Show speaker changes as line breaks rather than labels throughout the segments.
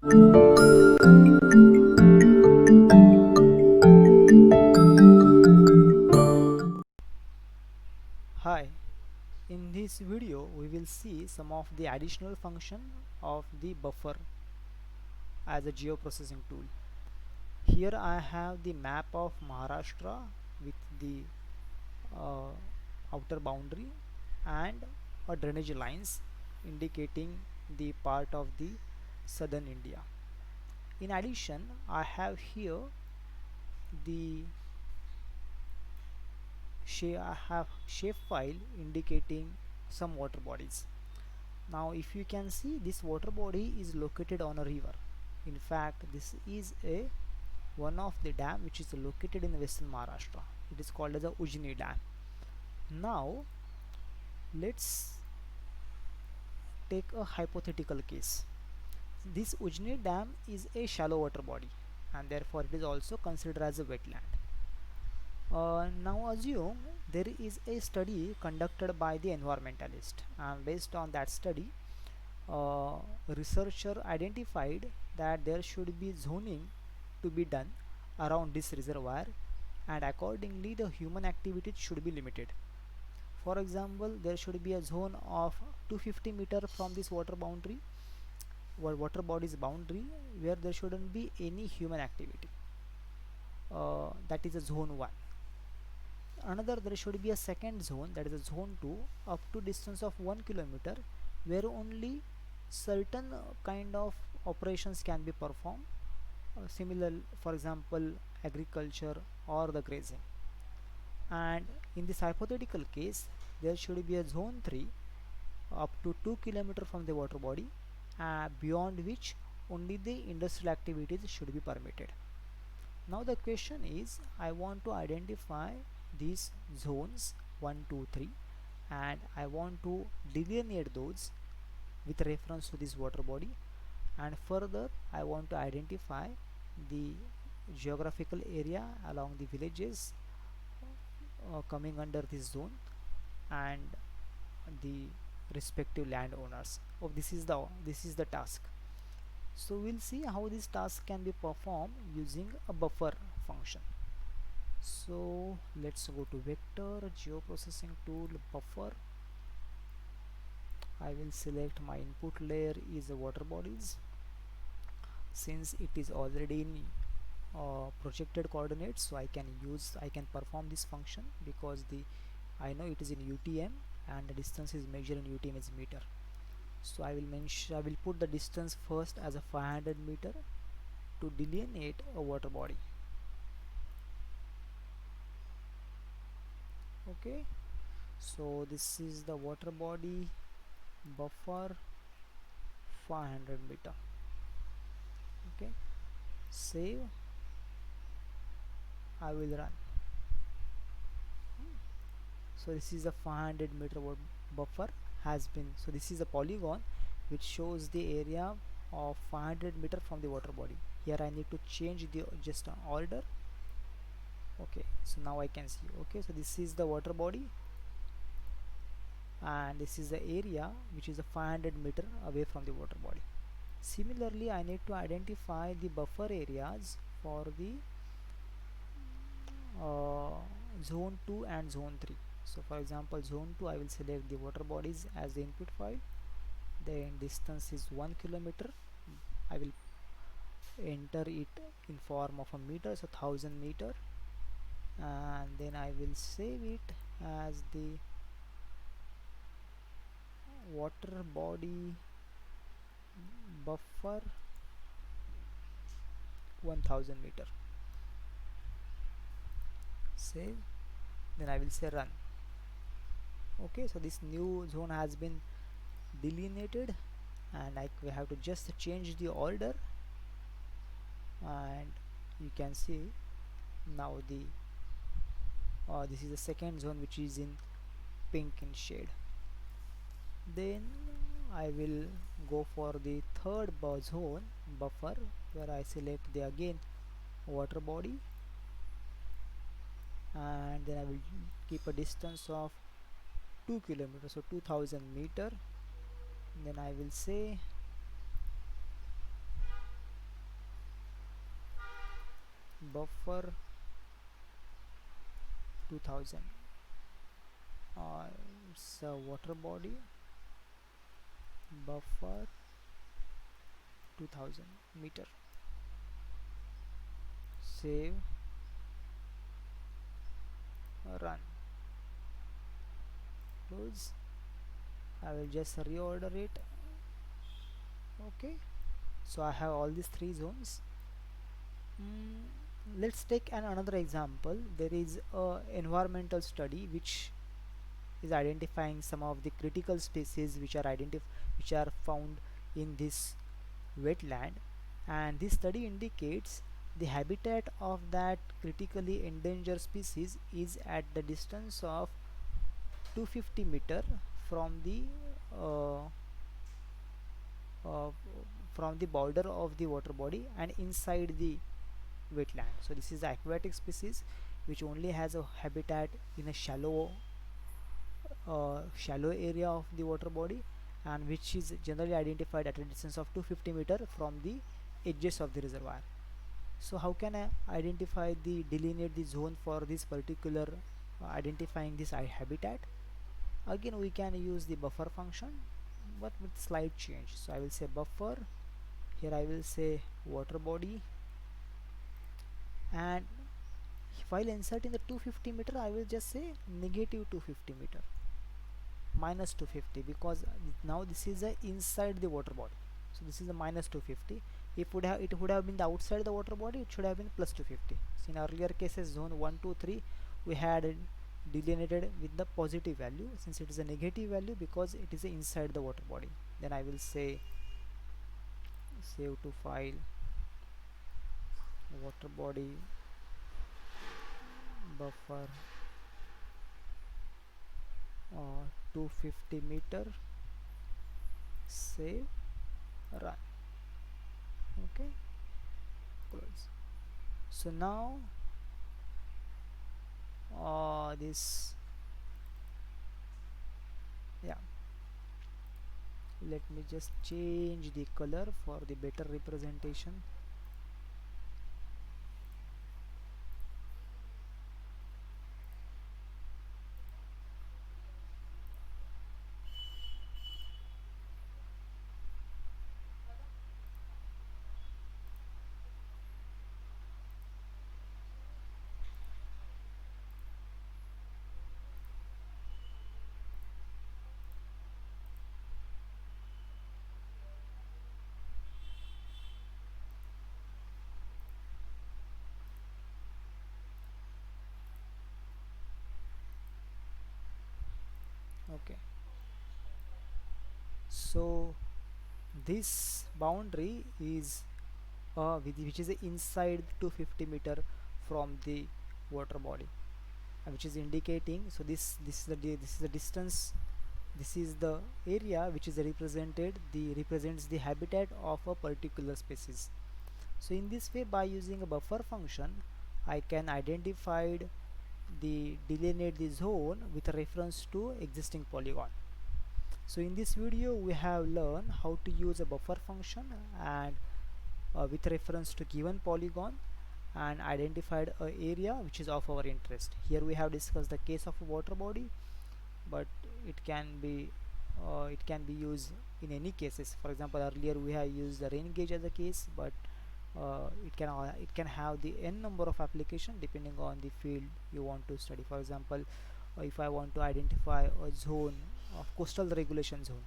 Hi, in this video we will see some of the additional function of the buffer as a geoprocessing tool. Here I have the map of Maharashtra with the uh, outer boundary and a drainage lines indicating the part of the southern India. In addition, I have here the I have shapefile indicating some water bodies. Now if you can see, this water body is located on a river. In fact, this is a one of the dam which is located in western Maharashtra. It is called as a Ujni Dam. Now let's take a hypothetical case. This Ujni Dam is a shallow water body and therefore it is also considered as a wetland. Now assume there is a study conducted by the environmentalist, and based on that study researcher identified that there should be zoning to be done around this reservoir, and accordingly the human activities should be limited. For example, there should be a zone of 250 meter from this water boundary or water body's boundary where there shouldn't be any human activity. That is a zone 1. Another, there should be a second zone, that is a zone 2, up to distance of 1 kilometer, where only certain kind of operations can be performed, similar, for example, agriculture or the grazing. And in this hypothetical case, there should be a zone 3 up to 2 kilometer from the water body, beyond which only the industrial activities should be permitted. Now the question is, I want to identify these zones 1, 2, 3, and I want to delineate those with reference to this water body, and further I want to identify the geographical area along the villages coming under this zone and the respective landowners. This is the task. So we'll see how this task can be performed using a buffer function. So let's go to vector geoprocessing tool buffer. I will select my input layer is the water bodies. Since it is already in projected coordinates, so I can perform this function because I know it is in UTM and the distance is measured in UTM as meter. So I will put the distance first as a 500 meter to delineate a water body. Okay, so this is the water body buffer 500 meter. Okay, save. I will run. So this is a 500 meter buffer has been, so this is a polygon which shows the area of 500 meter from the water body. Here I need to change the just order. Okay, so now I can see. Okay, so this is the water body and this is the area which is a 500 meter away from the water body. Similarly, I need to identify the buffer areas for the zone 2 and zone 3. So for example, zone 2 I will select the water bodies as the input file, then distance is 1 kilometer. I will enter it in form of a meter, so 1000 meter, and then I will save it as the water body buffer 1000 meter. Save, then I will say run. Okay, so this new zone has been delineated and we have to just change the order, and you can see now this is the second zone which is in pink in shade. Then I will go for the third zone buffer, where I select the again water body, and then I will keep a distance of 2 kilometers, so 2000 meter. Then I will say buffer 2000, it's a water body, buffer 2000 meter. Save, run, close. I will just reorder it. Okay, so I have all these three zones. Let's take another example. There is a environmental study which is identifying some of the critical species which are found in this wetland, and this study indicates the habitat of that critically endangered species is at the distance of 250 meter from the uh, uh, from the border of the water body and inside the wetland. So this is the aquatic species which only has a habitat in a shallow area of the water body, and which is generally identified at a distance of 250 meter from the edges of the reservoir. So how can I identify the delineate the zone for this particular identifying this habitat? Again, we can use the buffer function but with slight change. So I will say buffer, here I will say water body, and while inserting the 250 meter I will just say negative 250 meter, minus 250, because now this is inside the water body. So this is a minus 250. If it would have been the outside the water body, it should have been plus 250. So in earlier cases, zone 1 2 3 we had delineated with the positive value. Since it is a negative value because it is inside the water body, then I will say save to file, water body, buffer 250 meter, save, run. Okay, close. So now this, yeah, let me just change the color for the better representation. Okay, so this boundary is which is inside 250 meter from the water body, which is indicating, so this is the distance, this is the area which is represents the habitat of a particular species. So in this way, by using a buffer function, I can identify the delineate the zone with reference to existing polygon. So in this video we have learned how to use a buffer function and with reference to given polygon, and identified a area which is of our interest. Here we have discussed the case of a water body, but it can be used in any cases. For example, earlier we have used the rain gauge as a case, but it can have the n number of application depending on the field you want to study. For example, if I want to identify a zone of coastal regulation zone,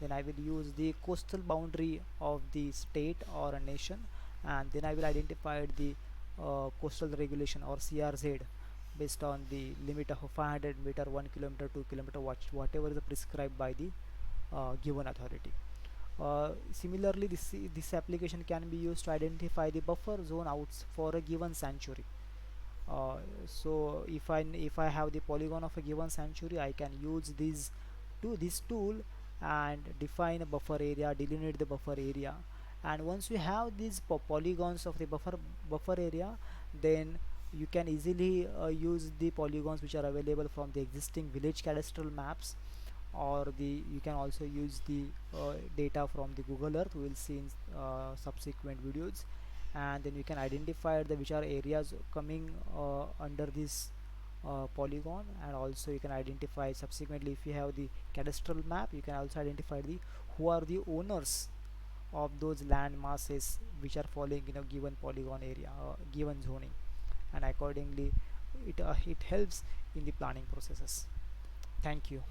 then I will use the coastal boundary of the state or a nation, and then I will identify the coastal regulation or CRZ based on the limit of 500 meter, 1 kilometer, 2 kilometer, whatever is prescribed by the given authority. Similarly, this application can be used to identify the buffer zone outs for a given sanctuary. So if I have the polygon of a given sanctuary, I can use this tool and define a buffer area, delineate the buffer area. And once you have these polygons of the buffer area, then you can easily use the polygons which are available from the existing village cadastral maps, or you can also use the data from the Google Earth. We will see in subsequent videos. and then you can identify the which are areas coming under this polygon, and also you can identify subsequently, if you have the cadastral map, you can also identify the who are the owners of those land masses which are falling in a given polygon area, given zoning, and accordingly it helps in the planning processes. Thank you.